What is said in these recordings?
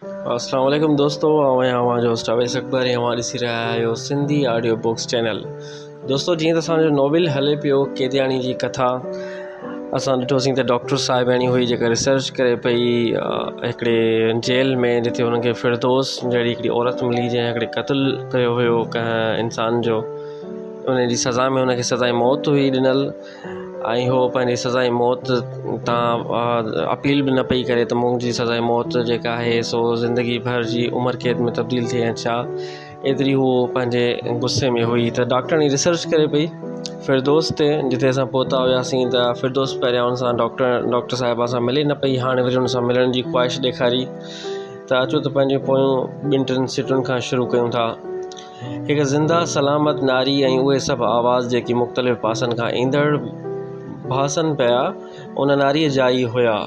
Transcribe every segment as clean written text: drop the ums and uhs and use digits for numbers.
अस्सलाम वालेकुम दोस्तों, जो होस्ट अवैस अकबर हमारी ॾिसी रहिया आहियो सिंधी ऑडियो बुक्स चैनल। दोस्तों, जीअं त असांजो नॉविल हले पियो केतियाणी जी कथा, असां ॾिठोसीं त डॉक्टर साहिबाणी हुई जेका रिसर्च करे पई हिकिड़े जेल में, जिते हुनखे फिरदौस जहिड़ी हिकिड़ी औरत मिली जंहिं हिकिड़े क़त्लु कयो हुयो कंहिं इंसान जो। उन जी सज़ा में हुनखे सज़ाई मौत हुई ॾिनल, ऐं हो पंहिंजी सज़ाई मौत तां अपील बि न पई करे त मुंहिंजी सज़ाई मौत जेका आहे सो ज़िंदगी भर जी उमिरि क़ैद में तब्दील थिए छा, एतिरी हू पंहिंजे गुस्से में हुई। त डॉक्टरनी रिसर्च करे पई फिरदौस ते, जिते असां पहुता हुआसीं त फिरदौस पहिरियां हुन सां डॉक्टर साहिबा सां मिले न पई, हाणे वरी हुन सां मिलण जी ख़्वाहिश ॾेखारी त अचो त पंहिंजो पोयूं ॿिनि टिनि सिटुनि खां शुरू कयूं था। हिकु ज़िंदा सलामत नारी ऐं उहे सभु आवाज़ जेकी मुख़्तलिफ़ पासनि खां ईंदड़ भासनि पिया, उन नारीअ जा ई हुया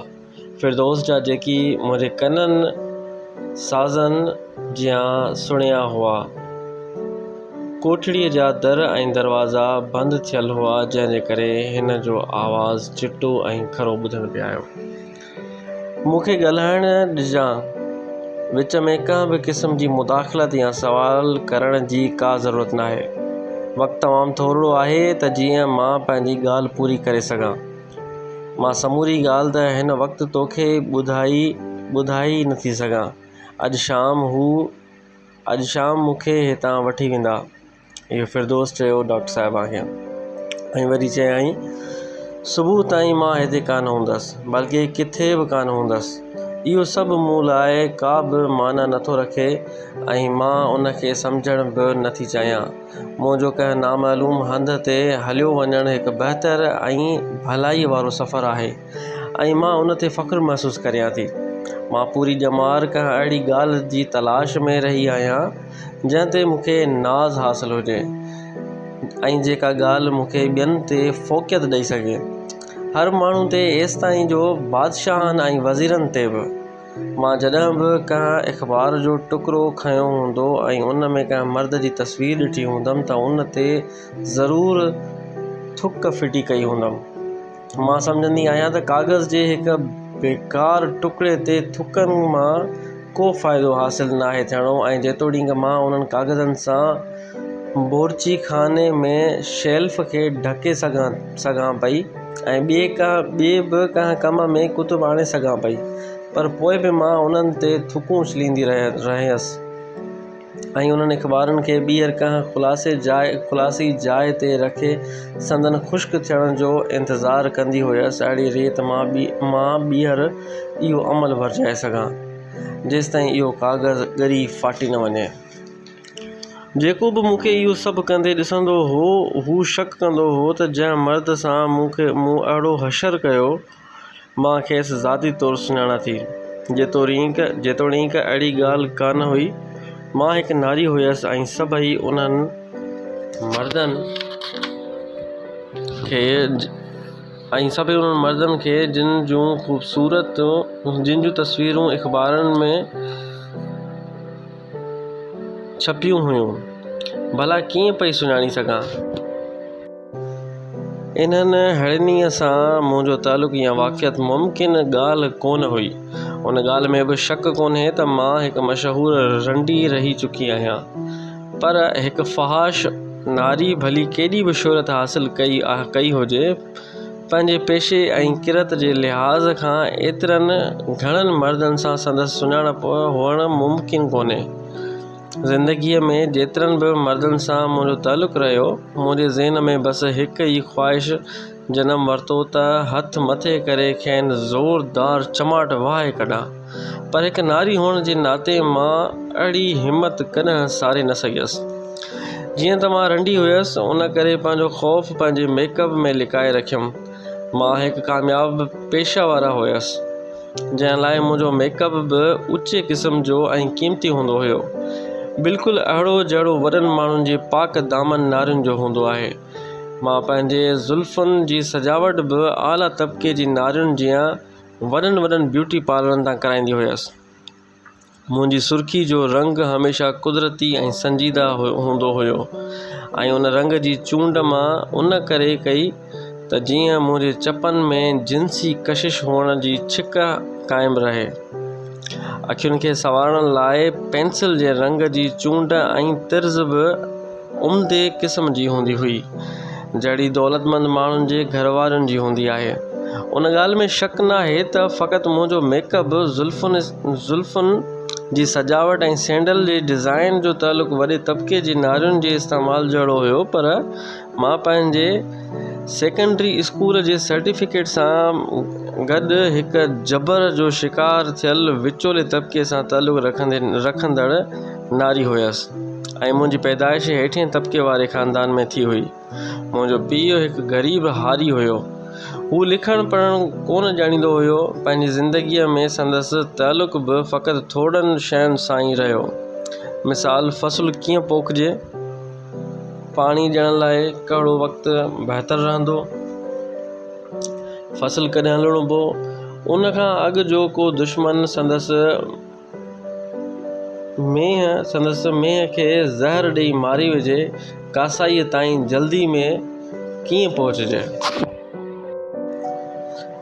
फिरदौस जा, जेकी मुंहिंजे कननि साज़नि जियां सुणिया हुआ। कोठड़ीअ जा दर ऐं दरवाज़ा बंदि थियल हुआ, जंहिंजे करे हिन जो आवाज़ चिटो ऐं खरो ॿुधण पिया आयो। मूंखे ॻाल्हाइण ॾिजां, विच में कंहिं बि क़िस्म जी मुदाख़लत या सवाल करण जी का ज़रूरत नाहे। वक़्तु तमामु थोरो आहे त जीअं मां पंहिंजी ॻाल्हि पूरी करे सघां। मां समूरी ॻाल्हि त हिन वक़्तु तोखे ॿुधाई नथी सघां। अॼु शाम मूंखे हितां वठी वेंदा, इहो फिरदौस चयो डॉक्टर साहिबा खे। ऐं वरी चयाईं, सुबुह ताईं मां हिते कान हूंदसि, बल्कि किथे बि कान हूंदसि। इहो सभु मूं लाइ का बि माना नथो रखे ऐं मां उनखे सम्झण बि नथी चाहियां। मुंहिंजो कंहिं नामालूम हंध ते हलियो वञणु हिकु बहितर ऐं भलाईअ वारो सफ़रु आहे, ऐं मां उन ते फ़ख़्रु महसूसु करियां थी। मां पूरी ॼमार कंहिं अहिड़ी ॻाल्हि जी तलाश में रही आहियां जंहिं ते मूंखे नाज़ हासिलु हुजे, ऐं जेका ॻाल्हि मूंखे ॿियनि ते फ़ोक़ियत ॾेई सघे। हर माण्हू ते एसि ताईं जो बादशाहनि ऐं वज़ीरनि ते बि। मां जॾहिं बि कंहिं अख़बार जो टुकड़ो खयो हूंदो ऐं उन में कंहिं मर्द जी तस्वीर ॾिठी हूंदमि त उन ते ज़रूरु थुक फिटी कई हूंदमि। मां सम्झंदी आहियां त कागज़ जे हिकु बेकार टुकड़े ते थुकनि मां को फ़ाइदो हासिलु नाहे थियणो, ऐं जेतोणीकि मां उन्हनि कागज़नि सां बोर्ची खाने में शेल्फ खे ढके सघां पई ऐं ॿिए बि कंहिं कम में कुतुब आणे सघां पई, पर पोइ बि मां उन्हनि ते थुकूं उछलींदी रहियसि ऐं उन्हनि अख़बारनि खे ॿीहर कंहिं ख़ुलासी जाइ ते रखे संदन ख़ुश्क थियण जो इंतज़ारु कंदी हुयसि। अहिड़ी रीति मां ॿीहर इहो अमल भरिजाए सघां, जेसिताईं इहो कागज़ ॻरी फाटी न वञे। जेको बि मूंखे इहो सभु कंदे ॾिसंदो हो, हू शक कंदो हो त जंहिं मर्द सां मूं अहिड़ो हशर कयो, मां खेसि ज़ाती तौरु सुञाणां थी। जेतोणीकि अहिड़ी ॻाल्हि कान हुई। मां हिकु नारी हुयसि ऐं सभई उन्हनि मर्दनि खे जिन जूं तस्वीरूं अख़बारनि में छपियूं हुयूं, भला कीअं पई सुञाणी सघां। इन्हनि हड़नीअ सां मुंहिंजो तालुक़ु या वाक़िफ़ियत मुमकिन ॻाल्हि कोन हुई। उन ॻाल्हि में बि शक कोन्हे त मां हिकु मशहूरु रंडी रही चुकी आहियां, पर हिकु फ़हाश नारी भली केॾी बि शोहरत हासिलु कई हुजे, पंहिंजे पेशे ऐं किरत जे लिहाज़ खां एतिरनि घणनि मर्दनि सां संदसि सुञाणप हुअणु मुमकिन कोन्हे। ज़िंदगीअ में जेतिरनि बि मर्दनि सां मुंहिंजो तालुक़ु रहियो, मुंहिंजे ज़हन में बसि हिकु ई ख़्वाहिश जनम वरितो त हथ मथे करे खेनि ज़ोरदार चमाट वाहे कढां, पर हिकु नारी हुअण जे नाते मां अहिड़ी हिमत कॾहिं सारे न सघियसि। जीअं त मां रंडी हुयसि, उन करे पंहिंजो ख़ौफ़ पंहिंजे मेकअप में लिकाए रखियमि। मां हिकु कामयाब पेशा वारा हुयसि, जंहिं लाइ मुंहिंजो मेकअप बि ऊचे क़िस्म जो ऐं क़ीमती हूंदो हुयो, बिल्कुलु अहिड़ो जहिड़ो वॾनि माण्हुनि जे पाक दामन नारियुनि जो हूंदो आहे। मां पंहिंजे ज़ुल्फ़ुनि जी सजावट बि आला तबिके जी नारियुनि जियां वॾनि ब्यूटी पार्लरनि तां कराईंदी हुयसि। मुंहिंजी सुर्ख़ी जो रंग हमेशह कुदरती ऐं संजीदा हूंदो हुयो, ऐं उन रंग जी चूंड मां उन करे कई त जीअं मुंहिंजे चपनि में जिन्सी कशिश हुअण जी छिक क़ाइमु रहे। अखियुनि खे संवारण लाइ पेंसिल जे रंग जी चूंड ऐं तिर्ज़ बि उम्दे क़िस्म जी हूंदी हुई, जहिड़ी दौलतमंद माण्हुनि जे घरवारनि जी हूंदी आहे। उन ॻाल्हि में शक न आहे त फ़क़ति मुंहिंजो मेकअप, ज़ुल्फ़ुनि जी सजावट ऐं सैंडल जे डिज़ाइन जो तालुक़ु वॾे तबिके जी नारियुनि जे इस्तेमालु जहिड़ो हुयो, पर मां पंहिंजे सेकेंडरी स्कूल जे सर्टिफिकेट सां गॾु हिकु जबर जो शिकार थियल विचोले तबिके सां तालुक़ु रखंदड़ नारी हुयसि ऐं मुंहिंजी पैदाइश हेठिएं तबिके वारे ख़ानदान में थी हुई। मुंहिंजो पीउ हिकु ग़रीब हारी हुयो। हू लिखणु पढ़णु कोन ॼाणींदो हुयो। पंहिंजी ज़िंदगीअ में संदसि तालुक़ु बि फ़क़ति थोड़नि शयुनि सां ई रहियो। मिसाल, फ़सुलु कीअं पोखिजे, पाणी ॾियण लाइ कहिड़ो वक़्तु बहितरु रहंदो, फ़सुलु कॾहिं लुणिबो, उन खां अॻु जो को दुश्मन संदसि मेंह खे ज़हर ॾेई मारी विझे, कासाईअ ताईं जल्दी में कीअं पहुचजे।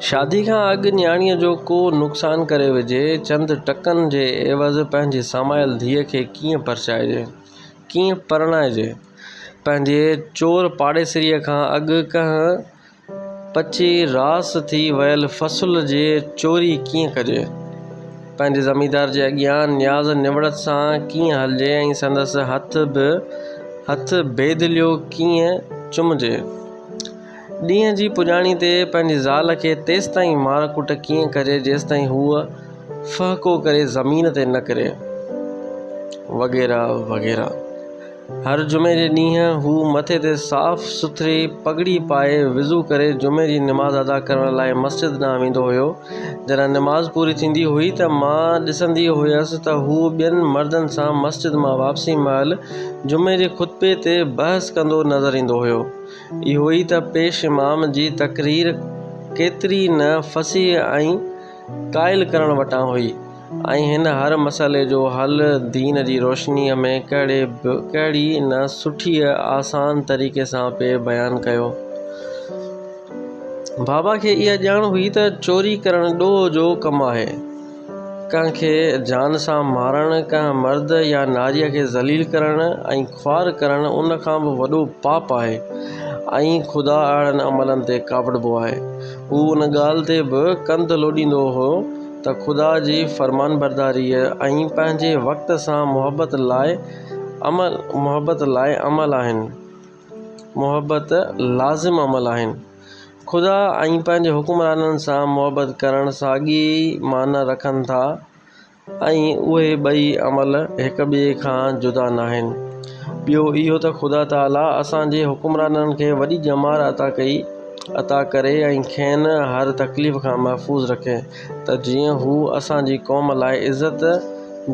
शादी खां अॻु न्याणीअ जो को नुक़सानु करे विझे, चंद टकनि जे एवज़ पंहिंजी समायल धीअ खे कीअं परचाइजे, कीअं परणाइजे, पंहिंजे चोर पाड़ेसिरीअ खां अॻु कंहिं पची रास थी वियल फ़सुल जे चोरी कीअं कजे, पंहिंजे ज़मींदार जे अॻियां न्याज़ निवड़त सां कीअं हलिजे ऐं संदसि हथ बेदिलियो कीअं चुमिजे, ॾींहं जी पुॼाणी ते पंहिंजी ज़ाल खे तेसिताईं मार कुट कीअं कजे जेसिताईं हूअ फहको करे ज़मीन ते न किरे, वग़ैरह वग़ैरह। हर जुमे जे ॾींहुं हू मथे ते साफ़ सुथरी पगड़ी पाए विज़ू करे जुमे जी निमाज़ अदा करण लाइ मस्जिद ॾांहुं वेंदो हुयो। जॾहिं निमाज़ पूरी थींदी हुई त मां ॾिसंदी हुयसि त हू ॿियनि मर्दनि सां मस्जिद मां वापसी महिल जुमे जे खुतबे ते बहस कंदो नज़र ईंदो हुयो। इहो ई त पेश इमाम जी तक़रीर केतिरी न फसीह ऐं क़ाइल करण वटां हुई ऐं हिन हर मसइले जो हल दीन जी रोशनीअ में कहिड़ी न सुठी आसान तरीक़े सां पिए बयानु कयो। बाबा खे इहा ॼाण हुई त चोरी करणु ॾोह जो कमु आहे। कंहिंखे जान सां मारणु, कंहिं मर्द या नारीअ खे ज़लील करणु ऐं ख़्वार करणु उन खां बि वॾो पाप आहे ऐं ख़ुदा अहिड़नि अमलनि ते कावड़िबो आहे। हू उन ॻाल्हि ते बि कंधु लोॾींदो हो त ख़ुदा जी फ़रमानबरदारीअ ऐं पंहिंजे वक़्त सां मुहबत लाज़िम अमल आहिनि। ख़ुदा ऐं पंहिंजे हुकुमराननि सां मुहबत करणु साॻी माना रखनि था ऐं उहे ॿई अमल हिक ॿिए खां जुदा न आहिनि। ॿियो इहो त ख़ुदा ताला असांजे हुकुमराननि खे वॾी ॼमार अता करे ऐं खेनि हर तकलीफ़ खां महफ़ूज़ रखे त जीअं हू असांजी क़ौम लाइ इज़त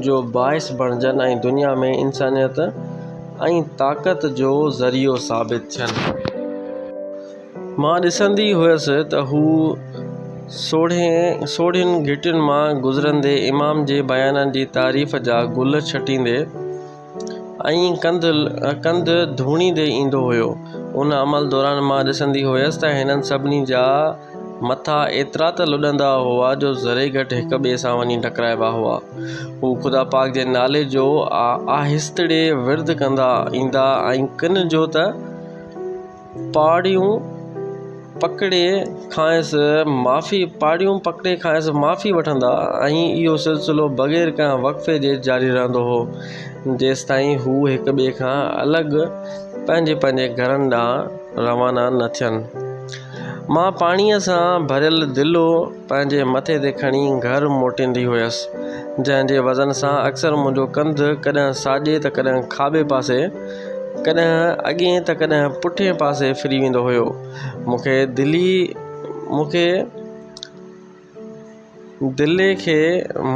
जो बाइस बणिजनि ऐं दुनिया में इंसानियत ऐं ताक़त जो ज़रियो साबित थियनि। मां ॾिसंदी हुयसि त हू सोढ़ियुनि घिटियुनि मां गुज़रंदे इमाम जे बयाननि जी तारीफ़ जा गुल छटींदे ऐं कंधु धूणींदे ईंदो हुयो। उन अमल दौरान मां ॾिसंदी हुयसि त हिननि सभिनी जा मथा एतिरा त लुॾंदा हुआ जो ज़रे घटि हिक ॿिए सां वञी टकराइबा हुआ। हू ख़ुदा पाक जे नाले जो आहिस्तड़े विर्द कंदा ईंदा ऐं किन जो त पाड़ियूं पकिड़े खांइसि माफ़ी वठंदा ऐं इहो सिलसिलो बग़ैर कंहिं वक़्फ़े जे जारी रहंदो हो जेसिताईं हू हिक ॿिए खां अलॻि पंहिंजे घरनि ॾांहुं रवाना न थियनि। मां पाणीअ सां भरियल दिलो पंहिंजे मथे ते खणी घर मोटींदी हुयसि, जंहिंजे वज़न सां अक्सर मुंहिंजो कंधु कॾहिं साॼे त कॾहिं खाॿे पासे, कॾहिं अॻिएं त कॾहिं पुठिएं पासे फिरी वेंदो हुयो। मूंखे दिले खे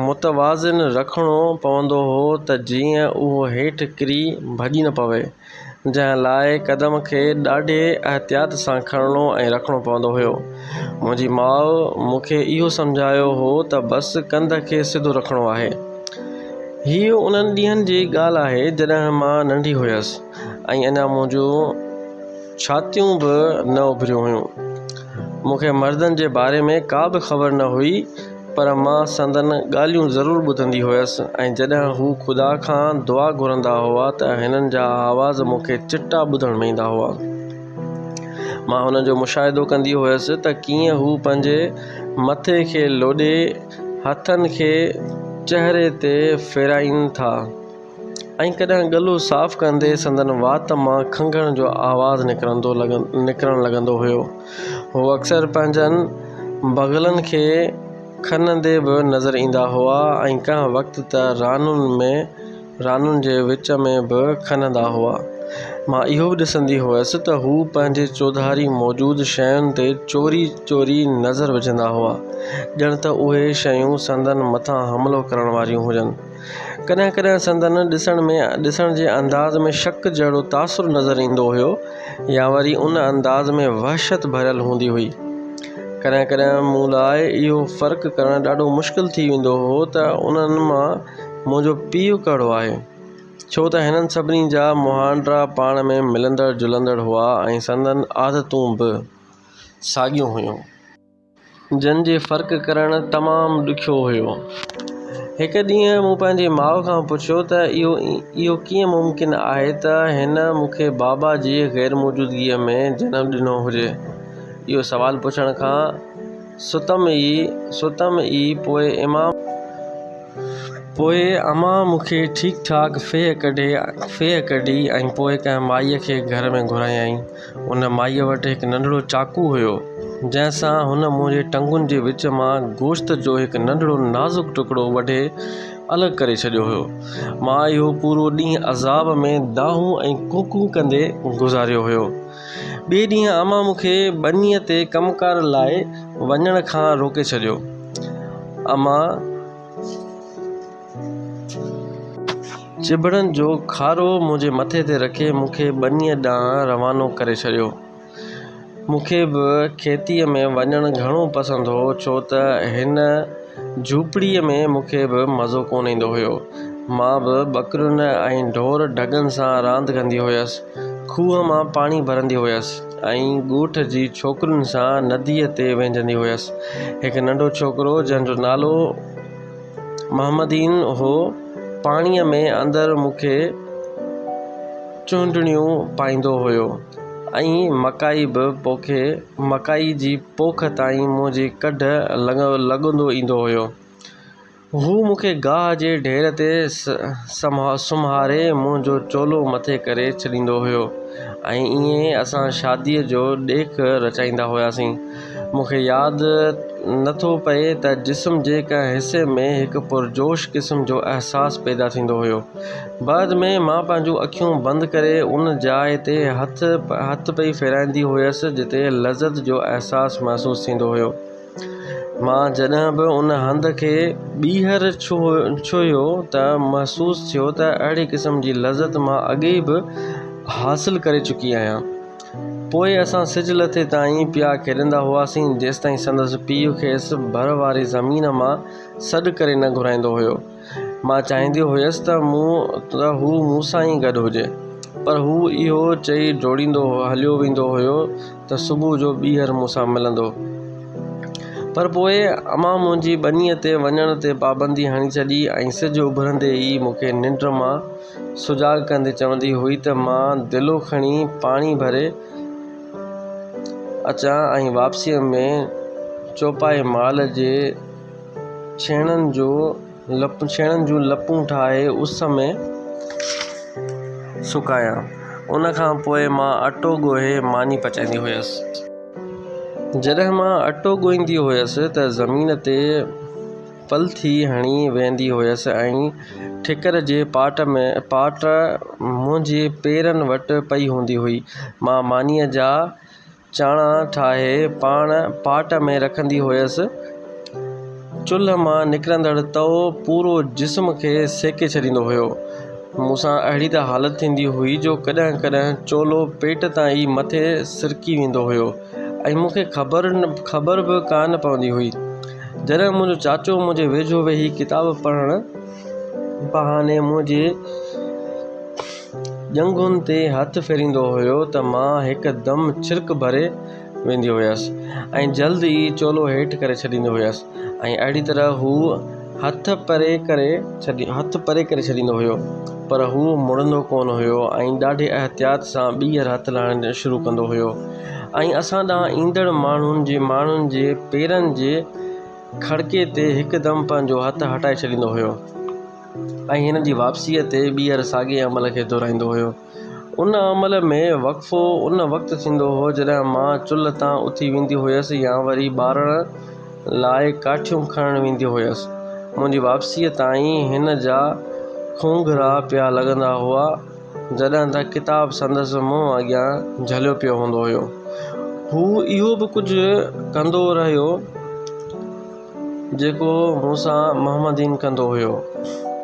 मुतवाज़िन रखिणो पवंदो हो त जीअं उहो हेठि किरी भॼी न पवे, जंहिं लाइ क़दम खे ॾाढे एहतियात सां खणणो ऐं रखिणो पवंदो हुयो। मुंहिंजी माउ मूंखे इहो सम्झायो हो त बसि कंध खे सिधो रखिणो आहे। हीअ उन्हनि ॾींहंनि जी ॻाल्हि आहे जॾहिं मां नंढी हुयसि ऐं अञा मुंहिंजूं छातियूं बि न उभरियूं हुयूं। मूंखे मर्दनि जे बारे में का बि ख़बर न हुई। पर मां संदनि ॻाल्हियूं ज़रूरु ॿुधंदी हुयसि ऐं जॾहिं हू ख़ुदा खां दुआ घुरंदा हुआ त हिननि जा आवाज़ मूंखे चिटा ॿुधण में ईंदा हुआ। मां हुन जो मुशाहिदो कंदी हुयसि त कीअं हू पंहिंजे मथे खे लोॾे हथनि खे चहिरे ते फेराइनि था ऐं कॾहिं गलो साफ़ु कंदे संदनि वात मां खंघण जो आवाज़ु निकिरणु लॻंदो हुयो। हू अक्सर पंहिंजनि बग़लनि खे खनंदे बि नज़र ईंदा हुआ ऐं कंहिं वक़्तु त रानुनि जे विच में बि खनंदा हुआ। मां इहो बि ॾिसंदी हुयसि त हू पंहिंजे चौधारी मौजूदु शयुनि ते चोरी चोरी नज़र विझंदा हुआ, ॼण त उहे शयूं संदनि मथां हमिलो करण वारियूं हुजनि। कॾहिं कॾहिं संदनि ॾिसण जे अंदाज़ में शक जहिड़ो तासुरु नज़र ईंदो हुयो या वरी उन अंदाज़ में वहशत भरियल हूंदी हुई। कॾहिं कॾहिं मूं लाइ इहो फ़र्क़ु करणु ॾाढो मुश्किल थी वेंदो हो त उन्हनि मां मुंहिंजो पीउ कहिड़ो आहे, छो त हिननि सभिनी जा मुहांडरा पाण में मिलंदड़ जुलंदड़ हुआ ऐं संदनि आदतूं बि साॻियूं हुयूं, जिन जे फ़र्क़ु करणु तमामु ॾुखियो हुयो। हिकु ॾींहुं मूं पंहिंजी माउ खां पुछियो त इहो कीअं मुमकिन आहे त हिन मूंखे बाबा जी ग़ैर मौजूदगीअ में जनमु ॾिनो हुजे। इहो सुवालु पुछण खां सुतम ई पोइ अमां मूंखे ठीकु ठाक फेह कढी ऐं पोइ कंहिं माईअ खे घर में घुरायईं। उन माईअ वटि हिकु नंढड़ो चाकू हुयो जंहिंसां हुन मुंहिंजे टंगुनि जे विच मां गोश्त जो हिकु नंढड़ो नाज़ुक टुकड़ो वढे अलॻि करे छॾियो हुयो। मां इहो पूरो ॾींहुं अज़ाब में दाहूं ऐं कूकू कंदे गुज़ारियो हुयो। ॿिए ॾींहुं अमां मूंखे ॿनीअ ते कमकार लाइ वञण खां रोके छॾियो। अमां चिबड़नि जो खारो मुंहिंजे मथे ते रखे मूंखे ॿनीअ ॾांहुं रवानो करे छॾियो। मूंखे बि खेतीअ में वञणु घणो पसंदि हो, छो त हिन झूपड़ीअ में मूंखे बि मज़ो कोन ईंदो हुयो। मां बि ॿकरियुनि ऐं ढोर ढगनि सां रांदि कंदी हुयसि, खूह मां पाणी भरंदी हुयसि ऐं ॻोठ जी छोकिरियुनि सां नदीअ ते वेंजंदी हुयसि। हिकु नंढो छोकिरो जंहिंजो नालो मोहम्मदीन हो पाणीअ में अंदरि मूंखे चूंडणियूं पाईंदो हुयो ऐं मकाई जी पोख ताईं मुंहिंजी कढ लॻंदो ईंदो हुयो। हू मूंखे गाह जे ढेर ते सुम्हारे मुंहिंजो चोलो मथे करे छॾींदो हुयो ऐं ईअं असां शादीअ जो ॾेख रचाईंदा हुआसीं। मूंखे यादि नथो पए त जिस्म जे कंहिं हिसे में हिकु पुरजोश क़िस्म जो अहसासु पैदा थींदो हुयो। बाद में मां पंहिंजूं अखियूं बंदि करे उन जाइ ते हथ पई फेराईंदी हुयसि जिते लज़त जो अहसासु महसूसु थींदो हुयो। मां जॾहिं बि उन हंध खे ॿीहर छुहियो त महसूसु थियो त अहिड़े क़िस्म जी लज़त मां अॻे बि हासिलु करे चुकी आहियां। पोइ असां सिज लथे ताईं पिया खेॾंदा हुआसीं जेसिताईं संदसि पीउ खेसि भर वारी ज़मीन मां सॾु करे न घुराईंदो हुयो। मां चाहींदी हुयसि त हू मूंसां ई गॾु हुजे, पर हू इहो चई डोड़ींदो हलियो वेंदो हुयो त सुबुह जो ॿीहर मूंसां मिलंदो। पर पोइ अमां मुंहिंजी ॿनीअ ते वञण ते पाबंदी हणी छॾी ऐं सिज उभरंदे ई मूंखे निंड मां सुजाॻ कंदे चवंदी हुई त मां दिलो खणी पाणी भरे अचां ऐं वापसीअ में चौपाए माल जे छेणनि जूं लपूं ठाहे उस में सुकायां। उन खां पोइ मां अटो ॻोहे मानी पचाईंदी हुयसि। जॾहिं मां अटो ॻोहींदी हुयसि त ज़मीन ते पलथी हणी वेंदी हुयसि ऐं ठिकर जे पाट मुंहिंजे पेरनि वटि पई हूंदी हुई। मां मानीअ जा चाणा ठाहे पाट में रखंदी हुयसि। चुल्ह मां निकिरंदड़ तओ पूरो जिस्म खे सेके छॾींदो हुयो। मूंसां अहिड़ी त हालत थींदी हुई जो कॾहिं कॾहिं चोलो पेट ताईं मथे सिरकी वेंदो हुयो ऐं मूंखे ख़बर बि कान पवंदी हुई। जॾहिं मुंहिंजो चाचो मुंहिंजे वेझो वेही किताब पढ़ण बहाने मुंहिंजे ॼंघुनि ते हथु फेरींदो हुयो त मां हिकदमि छिरक भरे वेंदी हुयसि ऐं जल्द ई चोलो हेठि करे छॾींदी हुयसि। ऐं अहिड़ी तरह हू हथ परे करे छॾींदो हुयो, पर हू मुड़ंदो कोन हुयो ऐं ॾाढे एहतियात सां ॿीहर हथु लाहिणु शुरू कंदो हुयो ऐं असां ॾांहुं ईंदड़ माण्हुनि जे पेरनि जे खड़के ते हिकदमि पंहिंजो हथु हटाए छॾींदो हुयो ऐं हिन जी वापसीअ ते ॿीहर साॻिए अमल खे दोहिराईंदो हुयो। उन अमल में वक़फ़ो उन वक़्तु थींदो हो जॾहिं मां चुल्ह तां उथी वेंदी हुयसि या वरी ॿारण लाइ काठियूं खणणु वेंदी हुयसि। मुंहिंजी वापसीअ ताईं हिन जा खूंघरा पिया लॻंदा हुआ जॾहिं त किताबु संदसि मुंहुं अॻियां झलियो पियो हूंदो हुयो। हू इहो बि कुझु कंदो रहियो जेको मूंसां मोहम्मदीन कंदो हुयो,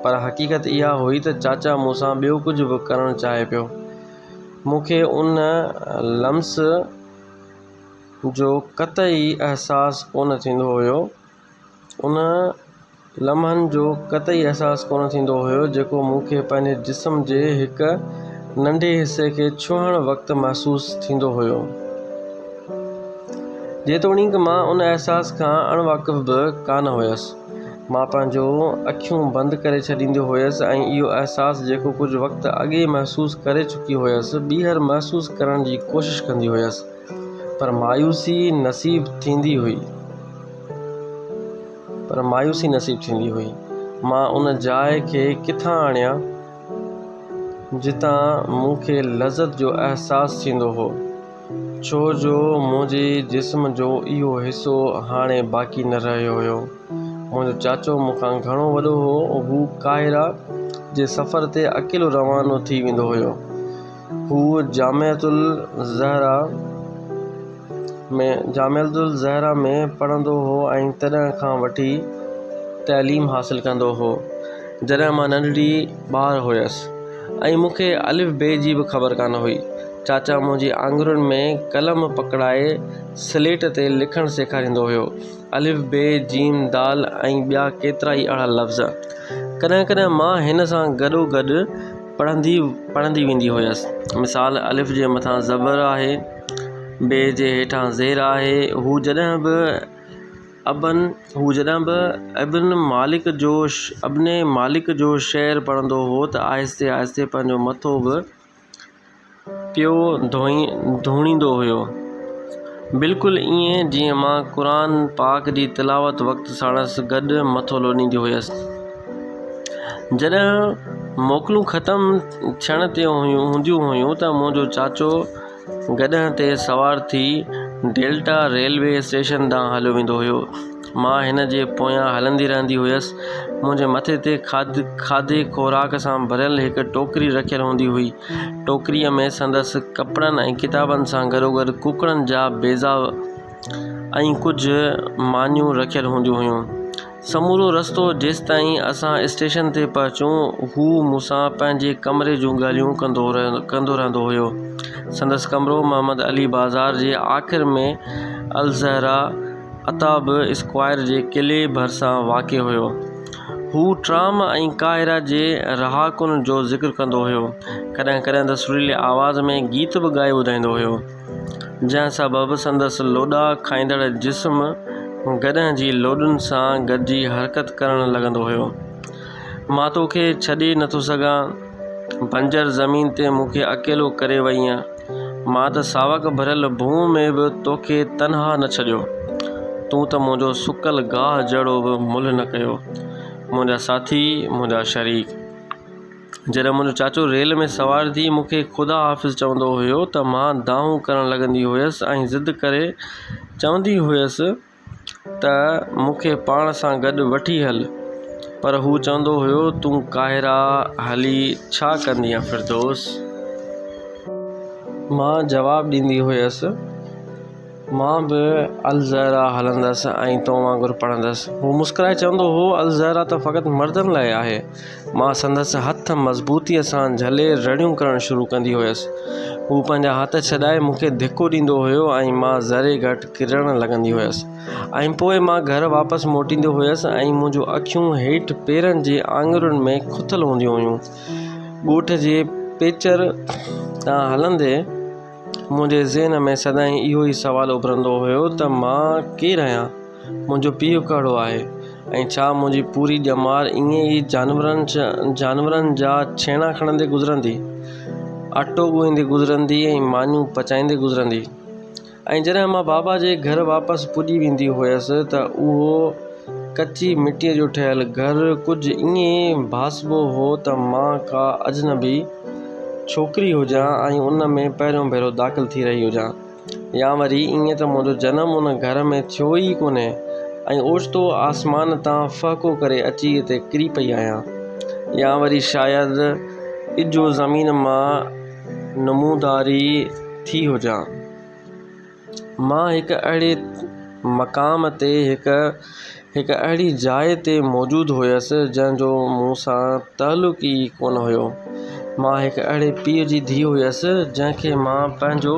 पर हक़ीक़त इहा हुई त चाचा मूंसां ॿियो कुझु बि करणु चाहे पियो। मूंखे उन लम्स जो क़तई अहसासु कोन थींदो हुयो जेको मूंखे पंहिंजे जिस्म जे हिकु नंढे हिसे खे छुहण वक़्तु महसूसु थींदो हुयो। जेतोणीकि मां उन अहसास खां अणवाक़िफ़ बि कान हुयसि। मां पंहिंजो अखियूं बंदि करे छॾींदी हुयसि ऐं इहो अहसासु जेको कुझु वक़्तु अॻे महसूसु करे चुकी हुयसि ॿीहर महसूसु करण जी कोशिशि कंदी हुयसि, पर मायूसी नसीब थींदी हुई। मां उन जाइ खे किथां आणियां जितां मूंखे लज़त जो अहसासु थींदो हो, छो जो मुंहिंजे जिस्म जो इहो हिसो हाणे बाक़ी न रहियो हुयो। मुंहिंजो चाचो मूंखां घणो वॾो हो। हू काहिरा जे सफ़र ते अकेलो रवानो थी वेंदो हुयो। हू जामिअतुल ज़हरा में पढ़ंदो हो ऐं तॾहिं खां वठी तइलीम हासिल कंदो हो जॾहिं मां नंढड़ी ॿार हुयसि ऐं मूंखे अलिफ बे जी बि ख़बर कान हुई। चाचा मुंहिंजी आङुरियुनि में कलम पकड़ाए स्लेट ते लिखणु सेखारींदो हुयो, अलिफ बे जीम दाल ऐं ॿिया केतिरा ई अहिड़ा लफ़्ज़। कॾहिं कॾहिं मां हिन सां गॾोगॾु पढ़ंदी वेंदी हुयसि। मिसाल, अलिफ जे मथां ज़बर आहे, बे जे हेठां ज़ेर आहे। हू जॾहिं बि अब्न मालिक जो शेर पढ़ंदो हो त आहिस्ते आहिस्ते पंहिंजो मथो बि पियो धोणींदो हुयो, बिल्कुलु ईअं जीअं मां क़ुरान पाक जी तिलावत वक़्तु साणसि गॾु मथो लोॾींदी हुयसि। जॾहिं मोकलूं ख़तमु थियण ते हूंदियूं हुयूं त मुंहिंजो चाचो गॾह ते सवार थी डेल्टा रेलवे स्टेशन ॾांहुं हलियो वेंदो हुयो। मां हिन जे पोयां हलंदी रहंदी हुयसि। मुंहिंजे मथे ते खाधे खुराक सां भरियल हिकु टोकरी रखियलु हूंदी हुई। टोकरीअ में संदसि कपिड़नि ऐं किताबनि सां गॾोगॾु कुकड़नि जा बेज़ा ऐं कुझु मानियूं रखियलु हूंदियूं हुयूं। समूरो रस्तो जेसिताईं असां स्टेशन ते पहुचूं हू मूंसां पंहिंजे कमरे जूं ॻाल्हियूं कंदो रहंदो हुयो। संदसि कमरो मोहम्मद अली बाज़ार जे आख़िर में अल-ज़हरा अताब स्क्वायर जे किले भरिसां वाक़िअ हुयो। हू ट्राम ऐं काहिरा जे रहाकुनि जो ज़िक्र कंदो हुयो। कॾहिं कॾहिं त सुरीले आवाज़ में गीत बि ॻाए ॿुधाईंदो हुयो, जंहिं सबबु संदसि लोॾा खाईंदड़ जिस्म गॾह जी लोॾुनि सां गॾिजी हरकत करणु लॻंदो हुयो। मां तोखे छॾे नथो सघां, बंजर ज़मीन ते मूंखे अकेलो करे वईं। मां त सावक भरियल भूम में बि तोखे तनहा न छॾियो। तूं त मुंहिंजो सुकल गाह जहिड़ो बि मुल्ह न कयो, मुंहिंजा साथी, मुंहिंजा शरीक। जॾहिं मुंहिंजो चाचो रेल में सवार थी मूंखे ख़ुदा हाफ़िज़ चवंदो हुयो त मां दाऊं करणु लॻंदी हुयसि ऐं ज़िद करे चवंदी हुयसि त मूंखे पाण सां गॾु वठी हल, पर हू चवंदो हुयो, तूं काहिरा हली छा कंदीअं फिरदौस? मां जवाबु ॾींदी हुयसि, मां बि अल-ज़हरा हलंदसि ऐं तो वांगुरु पढ़ंदसि। हू मुस्कुराए चवंदो हो, अल-ज़हरा त फ़क़ति मर्दनि लाइ आहे। मां संदसि हथ मज़बूतीअ सां झले रड़ियूं करणु शुरू कंदी हुयसि। हू पंहिंजा हथ छॾाए मूंखे धिको ॾींदो हुयो ऐं मां ज़रे घटि किरणु लॻंदी हुयसि ऐं पोइ मां घर वापसि मोटींदो हुयसि ऐं मुंहिंजूं अखियूं हेठि पेरनि जे आङुरियुनि में खुथल हूंदियूं हुयूं। ॻोठ जे पेचर तां हलंदे मुंहिंजे ज़हन में सदाईं इहो ई सुवालु उभरंदो हुयो त मां केरु आहियां? मुंहिंजो पीउ कहिड़ो आहे ऐं छा मुंहिंजी पूरी ॼमार ईअं ई जानवरनि जा छेणा खणंदे गुज़रंदी, अटो ॻोहींदे गुज़रंदी ऐं मानियूं पचाईंदे गुज़रंदी। ऐं जॾहिं मां बाबा जे घर वापसि पुॼी वेंदी हुयसि त उहो कची मिटीअ जो ठहियलु घरु कुझु ईअं भासबो हो त मां का अजनबी छोकिरी हुजां ऐं उन में पहिरियों भेरो दाख़िल थी रही हुजां, या वरी ईअं त मुंहिंजो जनमु उन घर में थियो ई कोन्हे ऐं ओचितो आसमान तां फ़हको करे अची हिते किरी पई आहियां, या वरी शायदि इजो ज़मीन मां नमूदारी थी हुजां। मां हिकु अहिड़े मक़ाम ते हिकु अहिड़ी जाइ ते मौजूदु हुयसि जंहिंजो मूं सां तालुक़ ई कोन हुयो। मां हिकु अहिड़े पीउ जी धीउ हुयसि जंहिंखे मां पंहिंजो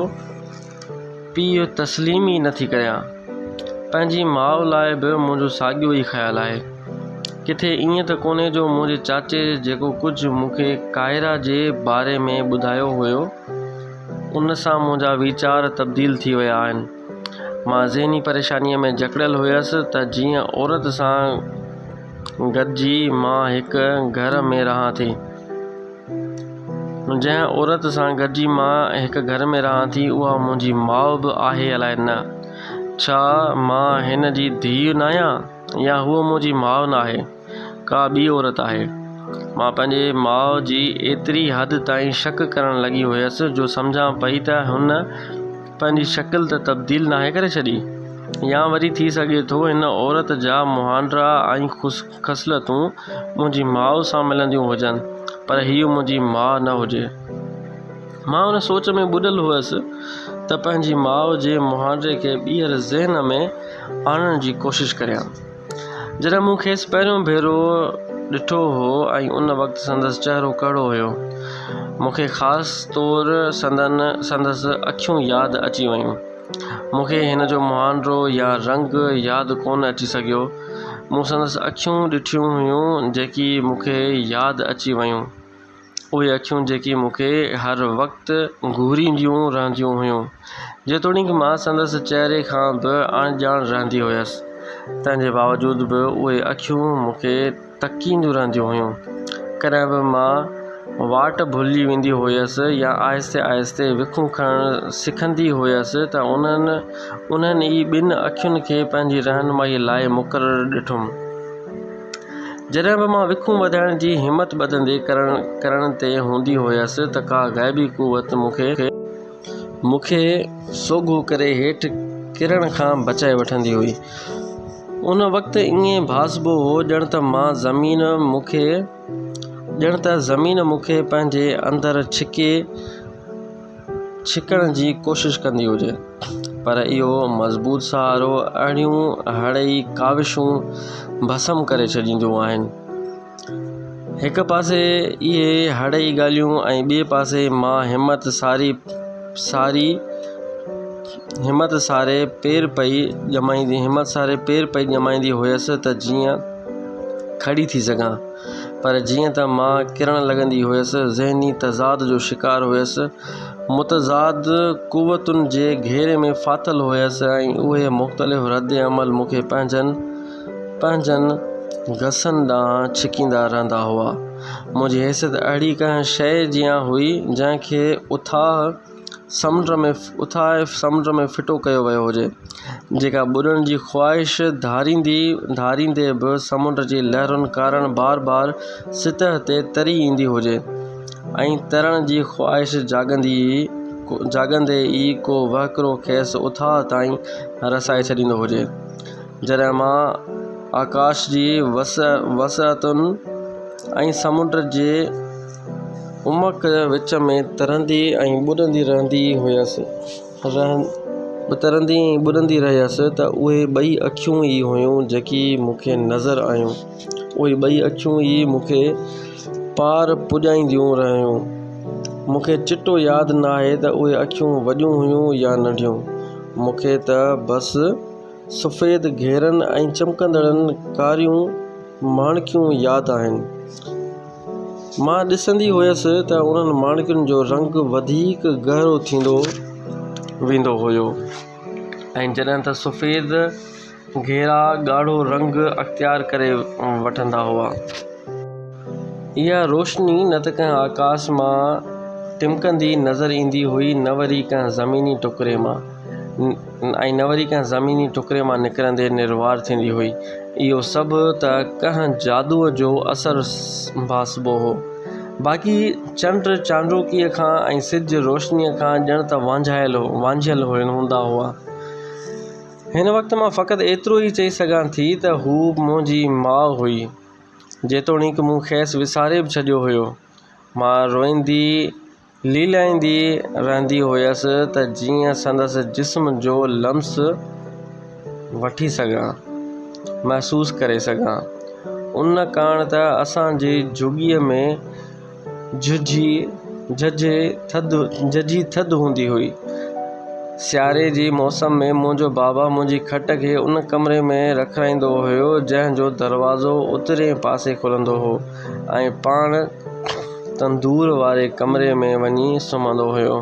पीउ तस्लीम ई नथी करियां। पंहिंजी माउ लाइ बि मुंहिंजो साॻियो ई ख़्यालु आहे। किथे ईअं त कोन्हे जो मुंहिंजे चाचे जेको कुझु मूंखे कायरा जे बारे में ॿुधायो हुयो उन सां मुंहिंजा वीचार तब्दील थी विया आहिनि। मां ज़हनी परेशानीअ में जकड़ियल हुयसि त जीअं औरत सां गॾिजी मां हिकु घर में रहां थी, जंहिं औरत सां गॾिजी मां हिकु घर में रहां थी उहा मुंहिंजी माउ बि आहे अलाए न। छा मां हिन जी धीउ न आहियां, या हूअ मुंहिंजी माउ न आहे, का ॿी औरत आहे? मां पंहिंजे माउ जी एतिरी हद ताईं शक करणु लॻी हुयसि जो सम्झां पई त हुन पंहिंजी शकिल त तब्दील नाहे करे छॾी, या वरी थी सघे थो हिन औरत जा मुहांडरा ऐं ख़ुशख़सलतूं मुंहिंजी माउ सां मिलंदियूं हुजनि पर हीअ मुंहिंजी माउ न हुजे। मां उन सोच में ॿुॾल हुअसि त पंहिंजी माउ जे मुहांडरे खे ॿीहर ज़हन में आणण जी कोशिशि करियां। जॾहिं मूं खेसि पहिरियों भेरो ॾिठो हो ऐं उन वक़्तु संदसि चहिरो कहिड़ो हुयो, मूंखे ख़ासि तौरु संदसि अखियूं यादि अची वयूं। मूंखे हिन जो मुहांडरो या रंग यादि कोन अची सघियो। मूं संदसि अखियूं ॾिठियूं हुयूं जेकी मूंखे यादि अची वयूं, उहे अखियूं जेकी मूंखे हर वक़्तु घूरींदियूं रहंदियूं हुयूं, जेतोणीकि मां संदसि चहिरे खां बि अणॼाण रहंदी हुयसि। तंहिंजे बावजूदि बि उहे अखियूं मूंखे तकींदियूं रहंदियूं हुयूं। कॾहिं बि मां वाट भुलिजी वेंदी हुयसि या आहिस्ते आहिस्ते विखूं खणणु सिखंदी हुयसि त उन्हनि ई ॿिनि अखियुनि खे पंहिंजी रहनुमाईअ लाइ मुक़ररु ॾिठुमि। जॾहिं बि मां विखूं वधाइण जी हिमत ॿधंदे करण ते हूंदी हुयसि त का ग़ैबी क़ुवत मूंखे सोघो करे हेठि किरण खां बचाए वठंदी हुई। उन वक़्तु ईअं भासबो हो ॼण त ज़मीन मूंखे पंहिंजे अंदरि छिकण जी कोशिशि कंदी हुजे, पर इहो मज़बूत सहारो अहिड़ियूं हड़ई काविशूं भस्म करे छॾींदियूं आहिनि। हिकु पासे इहे हड़ई ॻाल्हियूं ऐं ॿिए पासे मां हिमत सारे पेर पई ॼमाईंदी हुयसि त जीअं खड़ी थी सघां, पर जीअं त मां किरण लॻंदी हुयसि ज़हनी तज़ाद जो शिकार हुयसि, मुतज़ाद क़ुवतुनि जे घेरे में फाथल हुयसि ऐं उहे मुख़्तलिफ़ रद्द अमल मूंखे पंहिंजनि घसनि ॾांहुं छिकींदा रहंदा हुआ। मुंहिंजी हैसियत अहिड़ी कंहिं शइ जीअं हुई जंहिंखे उथाह समुंड में फिटो कयो वियो हुजे, जेका ॿुॾण जी ख़्वाहिश धारींदे बि समुंड जी लहरुनि कारण बार बार सतह ते तरी ईंदी हुजे ऐं तरण जी ख़्वाहिश जाॻंदे ई को वहकिरो खेसि उथाह ताईं रसाए छॾींदो हुजे। जॾहिं मां आकाश जी वसअतुनि ऐं समुंड जे उमक विच में तरंदी ऐं ॿुॾंदी रहियसि त उहे ॿई अखियूं ई हुयूं जेकी मूंखे नज़र आयूं। उहे ॿई अखियूं ई मूंखे पार पुॼाईंदियूं रहियूं। मूंखे चिटो यादि न आहे त उहे अखियूं वॾियूं हुयूं या नंढियूं। मूंखे त बसि सफ़ेद घेरनि ऐं चमकंदड़नि कारियूं माणिकियूं यादि आहिनि। मां ॾिसंदी हुयसि त उन्हनि माणिकियुनि जो रंग वधीक गहरो थींदो वेंदो हुयो ऐं जॾहिं त सफ़ेद घेरा ॻाढ़ो रंग अख़्तियार करे वठंदा हुआ। इहा रोशनी न त कंहिं आकाश मां टिमकंदी नज़र ईंदी हुई, न वरी कंहिं ज़मीनी टुकड़े मां निकिरंदे निर्वार थींदी हुई। इहो सभु त कंहिं जादूअ जो असरु बासिबो हो। बाक़ी चंड चांडोकीअ खां ऐं सिज रोशनीअ खां ॼण त वांझियल हूंदा हुआ। हिन वक़्तु मां फ़क़ति एतिरो ई चई सघां थी त हू मुंहिंजी माउ हुई, जेतोणीकि मूं खेसि विसारे बि छॾियो हुयो। मां रोईंदी लीलाईंदी रहंदी हुयसि त जीअं संदसि जिस्म जो लम्स वठी सघां, महसूसु करे सघां। उन कारण त असांजी झुॻीअ में झझी थधि हूंदी हुई। सियारे जी मौसम में मुंहिंजो बाबा मुंहिंजी खट खे उन कमरे में रखाईंदो हुयो जंहिंजो दरवाज़ो उतरे पासे खुलंदो हो, ऐं पाण तंदूर वारे कमरे में वञी सुम्हंदो हुयो,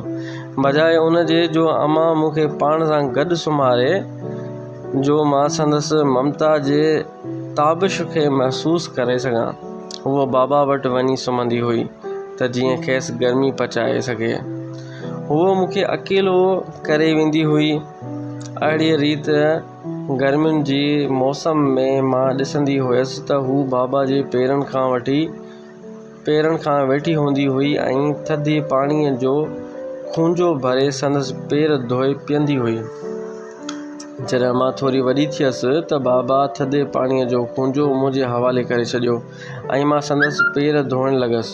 बजाए उन जे जो अम्मा मूंखे पाण सां गॾु सुम्हारे, जो मां संदसि ममता जे ताबिश खे महसूसु करे सघां। हूअ बाबा वटि वञी सुम्हंदी हुई त जीअं खेसि गर्मी पचाए सघे। हूअ मूंखे अकेलो करे वेंदी हुई। अहिड़ीअ रीति गर्मियुनि जी मौसम में मां ॾिसंदी हुयसि त हू बाबा जे पेरनि खां वेठी हूंदी हुई ऐं थधे पाणीअ जो खूंजो भरे संदसि पेर धोए पीअंदी हुई। जॾहिं मां थोरी वॾी थियसि त बाबा थधे पाणीअ जो खूंजो मुंहिंजे हवाले करे छॾियो ऐं मां संदसि पेर धोइण लॻसि।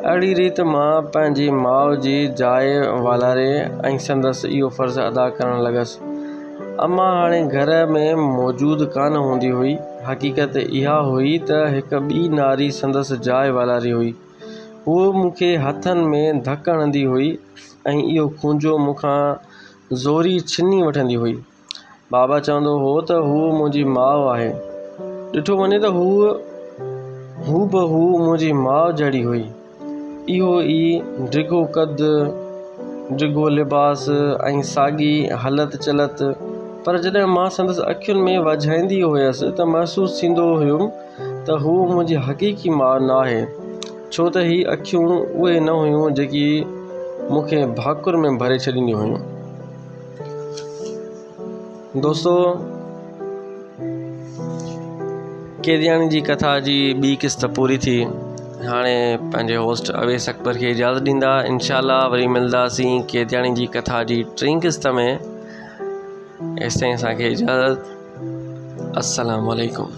अहिड़ी रीति मां पंहिंजी माउ जी जाइ वालारे ऐं संदसि इहो फ़र्ज़ु अदा करणु लॻसि। अम्मा हाणे घर में मौजूदु कान हूंदी हुई। हक़ीक़त इहा हुई त हिकु ॿी नारी संदसि जाइ वालारी हुई। हूअ मूंखे हथनि में धक हणंदी हुई ऐं इहो खूंजो मूंखां ज़ोरी छिनी वठंदी हुई। बाबा चवंदो हो त हू मुंहिंजी माउ आहे। ॾिठो वञे त हू मुंहिंजी माउ जहिड़ी हुई। इहो ई डिघो कद, डिघो लिबास ऐं साॻी हलत चलत। पर जॾहिं मां संदसि अखियुनि में वझाईंदी हुयसि त महसूसु थींदो हुयुमि त हू मुंहिंजी हक़ीक़ी माउ न आहे, छो त ही अखियूं उहे न हुयूं जेकी मूंखे भाकुर में भरे छॾींदियूं हुयूं। दोस्तो, केदियानी जी कथा जी ॿी क़िस्त पूरी थी। हाणे पंहिंजे होस्ट अवेस अकबर खे इजाज़त ॾींदा। इंशाअल्लाह वरी मिलंदासीं केदियानी जी कथा जी टीं क़िस्त में। एसिताईं असांखे इजाज़त। अस्सलामु अलैकुम।